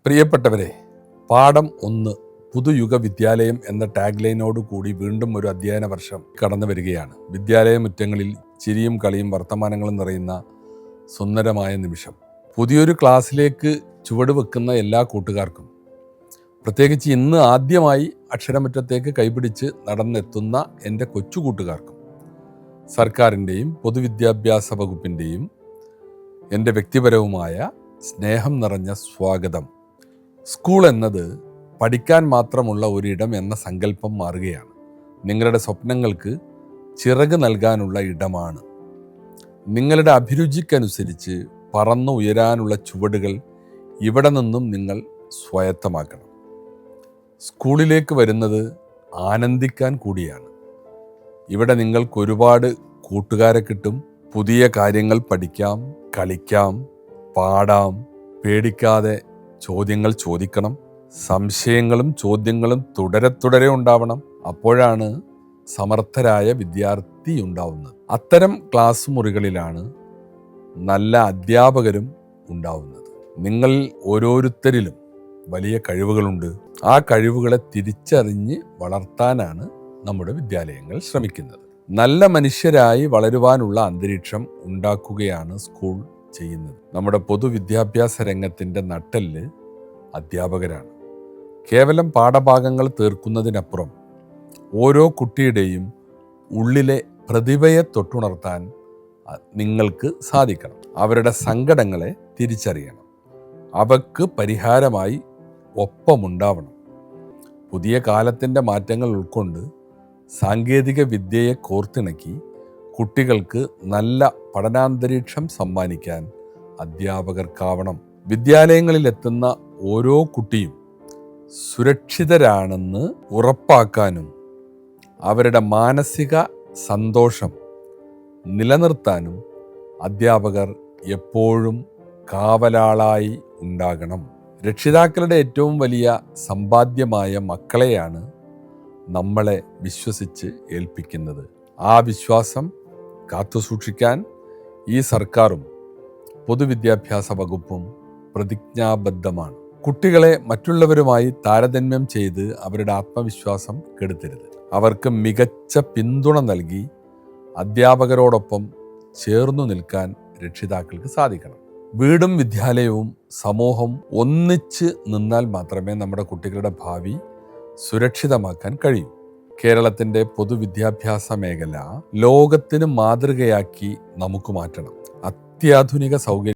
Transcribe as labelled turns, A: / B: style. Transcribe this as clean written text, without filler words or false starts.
A: പ്രിയപ്പെട്ടവരെ, പാഠം 1 പുതുയുഗ വിദ്യാലയം എന്ന ടാഗ് ലൈനോട് കൂടി വീണ്ടും ഒരു അധ്യയന വർഷം കടന്നു വരികയാണ്. വിദ്യാലയ മുറ്റങ്ങളിൽ ചിരിയും കളിയും വർത്തമാനങ്ങളും നിറയുന്ന സുന്ദരമായ നിമിഷം. പുതിയൊരു ക്ലാസ്സിലേക്ക് ചുവടുവെക്കുന്ന എല്ലാ കൂട്ടുകാർക്കും, പ്രത്യേകിച്ച് ഇന്ന് ആദ്യമായി അക്ഷരമുറ്റത്തേക്ക് കൈപിടിച്ച് നടന്നെത്തുന്ന എൻ്റെ കൊച്ചു കൂട്ടുകാർക്കും, സർക്കാരിൻ്റെയും പൊതുവിദ്യാഭ്യാസ വകുപ്പിൻ്റെയും എൻ്റെ വ്യക്തിപരവുമായ സ്നേഹം നിറഞ്ഞ സ്വാഗതം. സ്കൂൾ എന്നത് പഠിക്കാൻ മാത്രമുള്ള ഒരിടം എന്ന സങ്കല്പം മാറുകയാണ്. നിങ്ങളുടെ സ്വപ്നങ്ങൾക്ക് ചിറക് നൽകാനുള്ള ഇടമാണ്. നിങ്ങളുടെ അഭിരുചിക്കനുസരിച്ച് പറന്നു ഉയരാനുള്ള ചുവടുകൾ ഇവിടെ നിന്നും നിങ്ങൾ സ്വായത്തമാക്കണം. സ്കൂളിലേക്ക് വരുന്നത് ആനന്ദിക്കാൻ കൂടിയാണ്. ഇവിടെ നിങ്ങൾക്ക് ഒരുപാട് കൂട്ടുകാരെ കിട്ടും. പുതിയ കാര്യങ്ങൾ പഠിക്കാം, കളിക്കാം, പാടാം. പേടിക്കാതെ ചോദ്യങ്ങൾ ചോദിക്കണം. സംശയങ്ങളും ചോദ്യങ്ങളും തുടരെ ഉണ്ടാവണം. അപ്പോഴാണ് സമർത്ഥരായ വിദ്യാർത്ഥി ഉണ്ടാവുന്നത്. അത്തരം ക്ലാസ് മുറികളിലാണ് നല്ല അധ്യാപകരും ഉണ്ടാവുന്നത്. നിങ്ങൾ ഓരോരുത്തരിലും വലിയ കഴിവുകളുണ്ട്. ആ കഴിവുകളെ തിരിച്ചറിഞ്ഞ് വളർത്താനാണ് നമ്മുടെ വിദ്യാലയങ്ങൾ ശ്രമിക്കുന്നത്. നല്ല മനുഷ്യരായി വളരുവാനുള്ള അന്തരീക്ഷം ഉണ്ടാക്കുകയാണ് സ്കൂൾ ചെയ്യുന്നത്. നമ്മുടെ പൊതുവിദ്യാഭ്യാസ രംഗത്തിൻ്റെ നട്ടെല്ല് അധ്യാപകരാണ്. കേവലം പാഠഭാഗങ്ങൾ തീർക്കുന്നതിനപ്പുറം ഓരോ കുട്ടിയുടെയും ഉള്ളിലെ പ്രതിഭയെ തൊട്ടുണർത്താൻ നിങ്ങൾക്ക് സാധിക്കണം. അവരുടെ സങ്കടങ്ങളെ തിരിച്ചറിയണം. അവർക്ക് പരിഹാരമായി ഒപ്പമുണ്ടാവണം. പുതിയ കാലത്തിൻ്റെ മാറ്റങ്ങൾ ഉൾക്കൊണ്ട് സാങ്കേതിക വിദ്യയെ കോർത്തിണക്കി കുട്ടികൾക്ക് നല്ല പഠനാന്തരീക്ഷം സമ്മാനിക്കാൻ അധ്യാപകർക്കാവണം. വിദ്യാലയങ്ങളിൽ എത്തുന്ന ഓരോ കുട്ടിയും സുരക്ഷിതരാണെന്ന് ഉറപ്പാക്കാനും അവരുടെ മാനസിക സന്തോഷം നിലനിർത്താനും അധ്യാപകർ എപ്പോഴും കാവലാളായി ഉണ്ടാകണം. രക്ഷിതാക്കളുടെ ഏറ്റവും വലിയ സമ്പാദ്യമായ മക്കളെയാണ് നമ്മളെ വിശ്വസിച്ച് ഏൽപ്പിക്കുന്നത്. ആ വിശ്വാസം കാത്തുസൂക്ഷിക്കാൻ ഈ സർക്കാരും പൊതുവിദ്യാഭ്യാസ വകുപ്പും പ്രതിജ്ഞാബദ്ധമാണ്. കുട്ടികളെ മറ്റുള്ളവരുമായി താരതമ്യം ചെയ്ത് അവരുടെ ആത്മവിശ്വാസം കെടുത്തരുത്. അവർക്ക് മികച്ച പിന്തുണ നൽകി അധ്യാപകരോടൊപ്പം ചേർന്നു നിൽക്കാൻ രക്ഷിതാക്കൾക്ക് സാധിക്കണം. വീടും വിദ്യാലയവും സമൂഹവും ഒന്നിച്ച് നിന്നാൽ മാത്രമേ നമ്മുടെ കുട്ടികളുടെ ഭാവി സുരക്ഷിതമാക്കാൻ കഴിയൂ. കേരളത്തിൻ്റെ പൊതുവിദ്യാഭ്യാസ മേഖല ലോകത്തിന് മാതൃകയാക്കി നമുക്ക് മാറ്റണം. അത്യാധുനിക സൗകര്യം